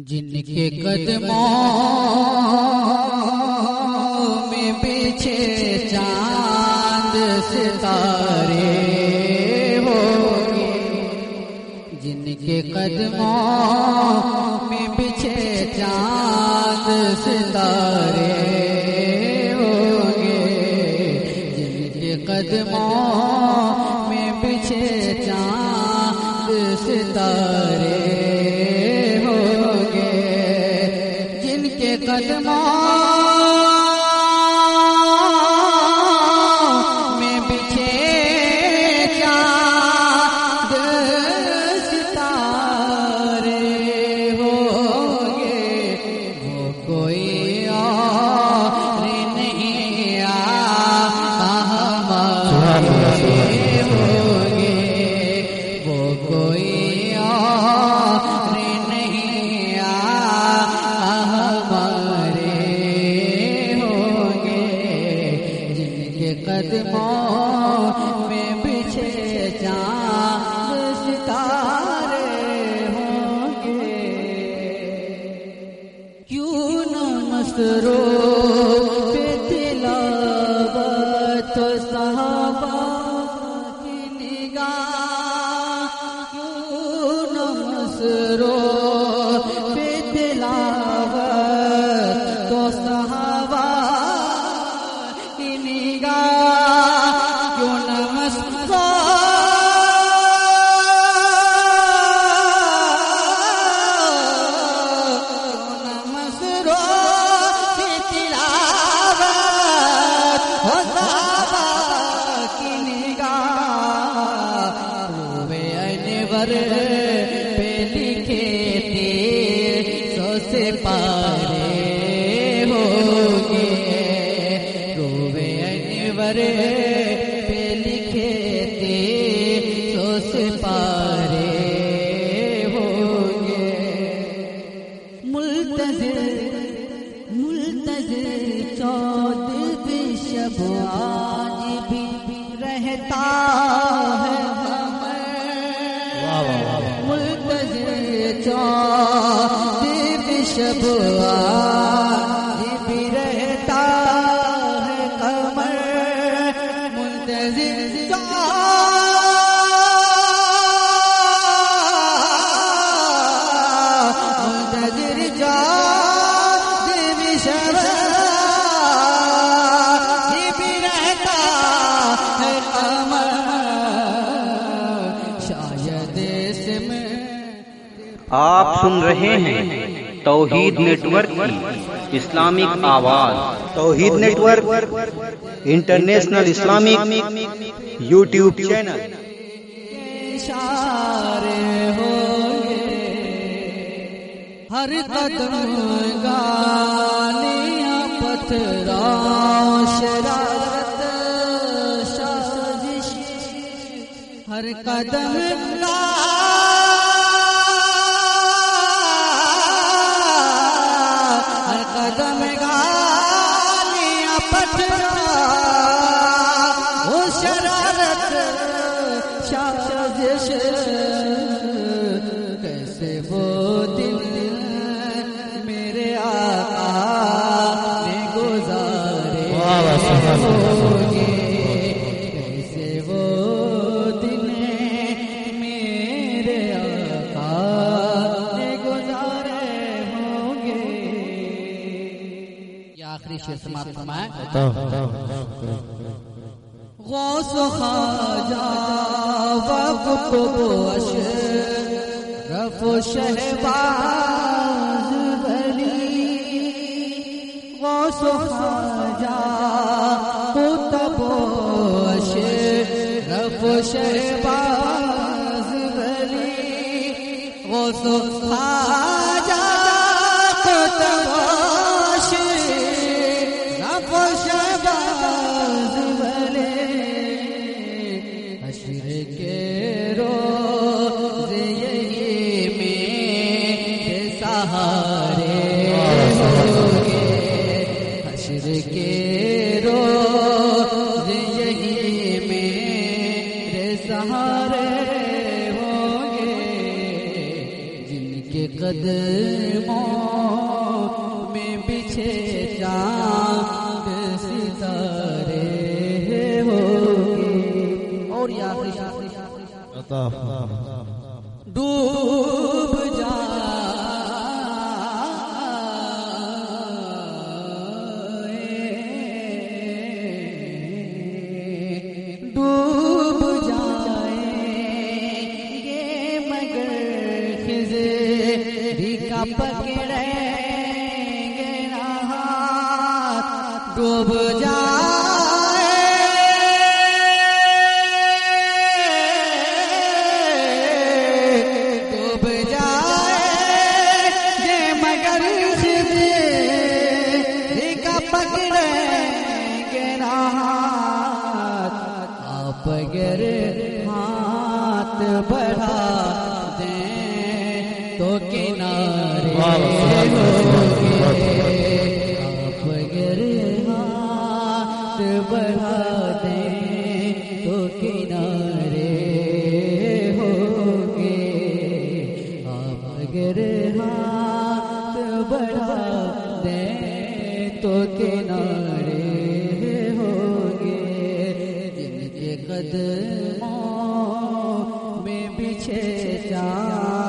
جن کے قدموں میں بچھے چاند ستارے ہوں گے، جن کے قدموں میں بچھے چاند ستارے ہوں گے، جن کے قدموں میں بچھے چاند ستارے قدموں میں بچھے چاند ستارے ہوں گے، وہ کوئی اور نہیں ہمارے ہوں گے، وہ کوئی اور نہیں قدموں میں بچھے چاند ستارے ہوں گے۔ کیوں نہ مصروف تلاوت صحابہ کی نگاہ، کیوں نہ مصروف تلاوت تو صحابہ کی نگاہ، کیوں نہ مصروف تلاوت ہو صحابہ کی نگاہ، روئے انور پہ لکھے تیر سو سے پارے ہوگے، روئے انور پہ لکھے تیر سو سے پارے ہوگے، منتظر چودہ شب آج بھی رہتا ہے منتظر چودہ شب آج بھی رہتا ہے قمر، منتظر آپ سن رہے ہیں توحید نیٹ ورک کی اسلامک آواز۔ Tauheed network international Islamic YouTube channel. اشارے ہونگے ہر قدم گالیاں پتھراں شرارت سازش، ہر قدم قدم گالیاں پتھراں وہ شرارت سازش، کیسے وہ دن میرے آقا نے گزارے ہوگے، کیسے وہ دن میرے آقا نے گزارے ہوں گے۔ آخری شعر سماعت فرمائیں۔ غوث و خواجہ وقت و اشرف و شہباز ولی، غوث و خواجہ قطب و اشرف و شہباز ولی، غوث و خواجہ قطب و شہباز ولی، حشر کے روز یہی میرے سہارے ہوگے، حشر کے روز یہی میرے سہارے ہوں گے، جن کے قدموں میں بچھے چاند ستارے ہوگے. اور یا ڈوب پکڑیں گے نہ ہاتھ ڈوب جائے گے مگر خضر کا پکڑیں گے نہ ہاتھ. آپ اگر ہاتھ بڑھا دیں تو کنارے ہوگے. آپ اگر ہاتھ بڑھا دیں تو کنارے ہوگے. آپ اگر ہاتھ بڑھا دیں تو کنارے ہوگے. جن کے قدموں میں بچھے چاند